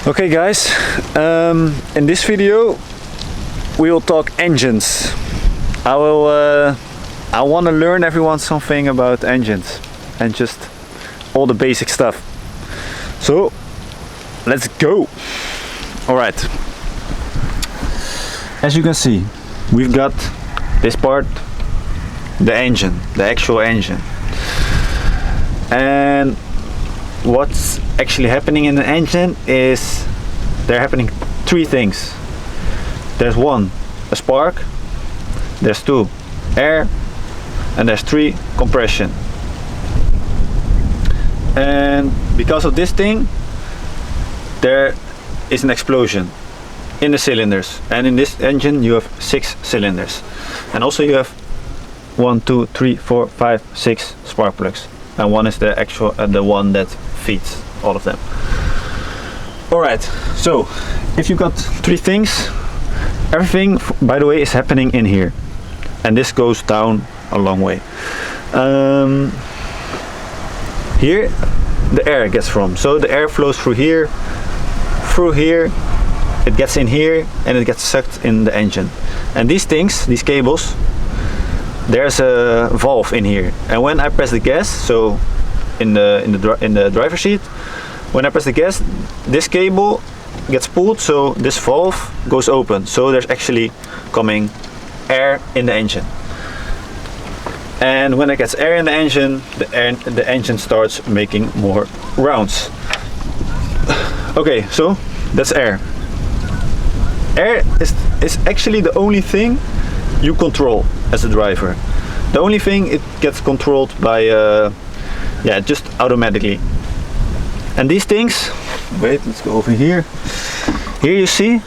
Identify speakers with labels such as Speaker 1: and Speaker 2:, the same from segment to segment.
Speaker 1: Okay guys, in this video we will talk engines. I want to learn everyone something about engines and just all the basic stuff. So let's go. Alright, as you can see, we've got this part, the engine, the actual engine. And what's actually happening in the engine is there are happening three things. There's one, a spark, there's two, air, and there's three, compression. And because of this thing there is an explosion in the cylinders, and in this engine you have 6 cylinders, and also you have 1, 2, 3, 4, 5, 6 spark plugs, and one is the actual the one that feeds all of them. Alright, so if you got three things, everything by the way is happening in here, and this goes down a long way. Here the air gets from, so the air flows through here, it gets in here, and it gets sucked in the engine. And these things, these cables, there's a valve in here, and when I press the gas, so in the driver's seat, when I press the gas, this cable gets pulled, so this valve goes open, so there's actually coming air in the engine. And when it gets air in the engine, the engine starts making more rounds. Okay, so that's air. Air is actually the only thing you control as a driver. The only thing it gets controlled by just automatically. And these things, wait, let's go over here. Here you see,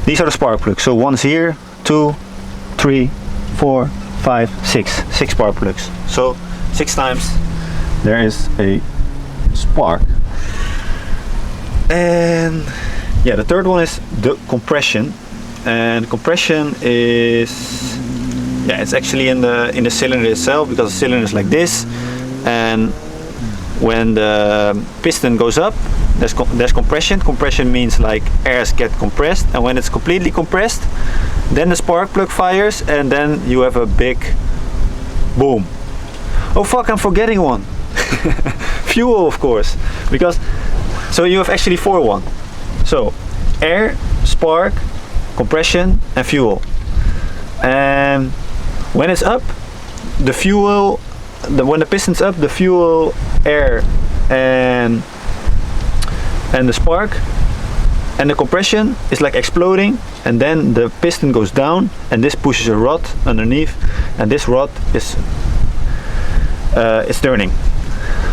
Speaker 1: these are the spark plugs. So one's here, 2, 3, 4, 5, 6 spark plugs. So 6 times there is a spark. And yeah, the third one is the compression. And compression is, it's actually in the cylinder itself, because the cylinder is like this, and when the piston goes up, there's compression. Compression means like airs get compressed, and when it's completely compressed, then the spark plug fires, and then you have a big boom. Oh fuck, I'm forgetting one. Fuel, of course, because so you have actually 4 so air, spark, compression, and fuel. And when it's up, the fuel, when the piston's up, the fuel, air, and the spark and the compression is like exploding, and then the piston goes down, and this pushes a rod underneath, and this rod is turning.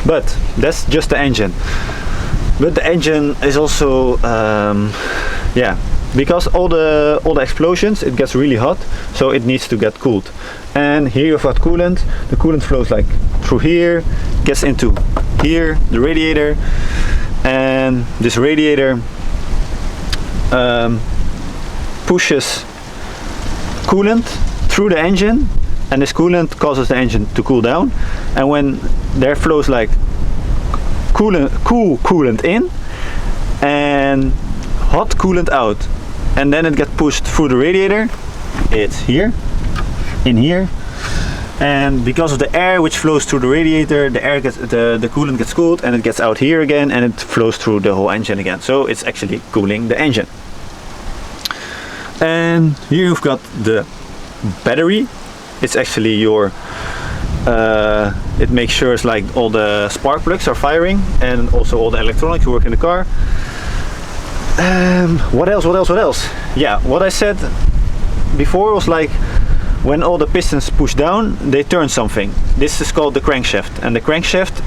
Speaker 1: But that's just the engine. But the engine is also because all the explosions, it gets really hot, so it needs to get cooled. And here you've got coolant. The coolant flows like through here, gets into here, the radiator, and this radiator pushes coolant through the engine, and this coolant causes the engine to cool down. And when there flows like cool coolant in and hot coolant out, and then it gets pushed through the radiator, it's here, in here, and because of the air which flows through the radiator, the coolant gets cooled, and it gets out here again, and it flows through the whole engine again, so it's actually cooling the engine. And here you've got the battery. It's actually your it makes sure it's like all the spark plugs are firing, and also all the electronics work in the car. What else? Yeah, what I said before was like when all the pistons push down, they turn something. This is called the crankshaft, and the crankshaft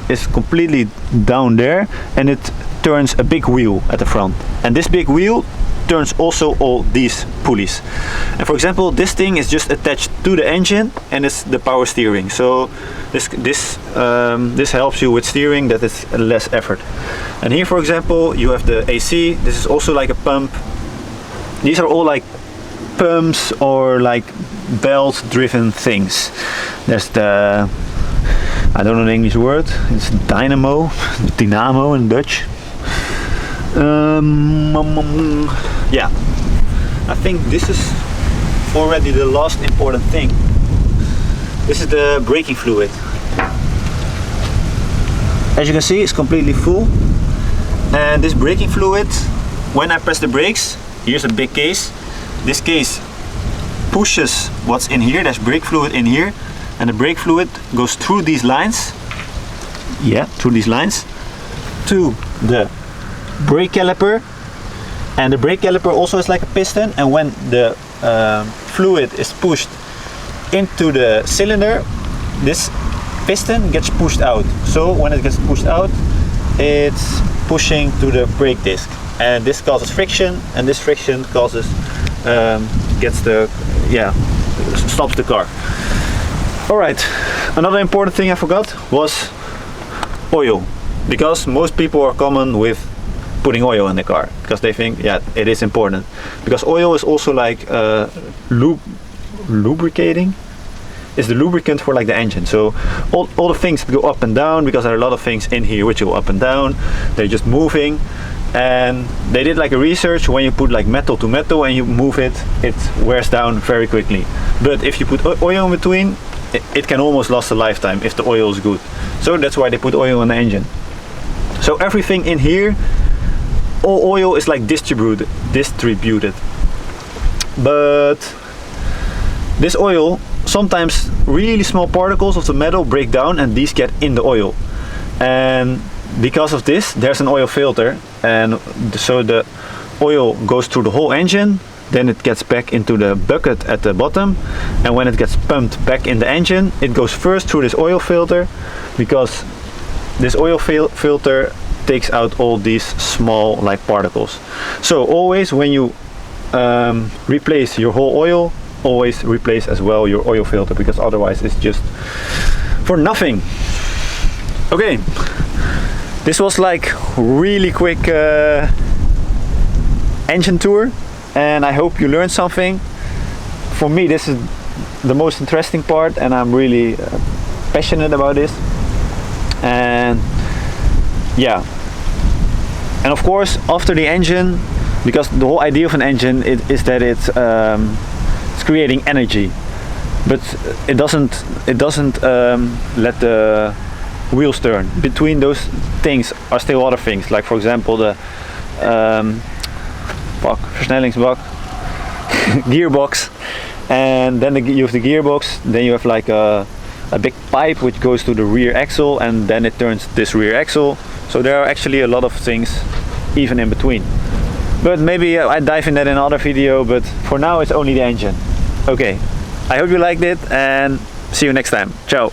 Speaker 1: is completely down there, and it turns a big wheel at the front, and this big wheel turns also all these pulleys. And for example, this thing is just attached to the engine, and it's the power steering, so this helps you with steering, that is less effort. And here for example you have the AC. This is also like a pump. These are all like pumps or like belt driven things. There's the, I don't know the English word, it's dynamo in Dutch. Yeah, I think this is already the last important thing. This is the braking fluid. As you can see, it's completely full, and this braking fluid, when I press the brakes, here's a big case. This case pushes what's in here, there's brake fluid in here, and the brake fluid goes through these lines, through these lines, to the brake caliper. And the brake caliper also is like a piston, and when the fluid is pushed into the cylinder, this piston gets pushed out. So when it gets pushed out, it's pushing to the brake disc, and this causes friction, and this friction causes stops the car. All right, another important thing I forgot was oil, because most people are common with putting oil in the car because they think, yeah, it is important, because oil is also like lubricating. It's the lubricant for like the engine. So all the things go up and down, because there are a lot of things in here which go up and down. They're just moving, and they did like a research, when you put like metal to metal and you move it, it wears down very quickly. But if you put oil in between, it can almost last a lifetime if the oil is good. So that's why they put oil in the engine. So everything in here, all oil is like distributed. But this oil, sometimes really small particles of the metal break down, and these get in the oil. And because of this, there's an oil filter, and so the oil goes through the whole engine, then it gets back into the bucket at the bottom, and when it gets pumped back in the engine, it goes first through this oil filter, because this oil filter takes out all these small like particles. So always when you replace your whole oil, always replace as well your oil filter, because otherwise it's just for nothing. Okay, this was like really quick engine tour, and I hope you learned something. For me, this is the most interesting part, and I'm really passionate about this. And yeah, and of course after the engine, because the whole idea of an engine is that it's creating energy, but it doesn't let the wheels turn. Between those things are still other things, like for example the versnellingsbak, gearbox, and then you have the gearbox, then you have like a big pipe which goes to the rear axle, and then it turns this rear axle. So there are actually a lot of things even in between, but maybe I dive in that in another video, but for now it's only the engine. Okay, I hope you liked it, and see you next time. Ciao.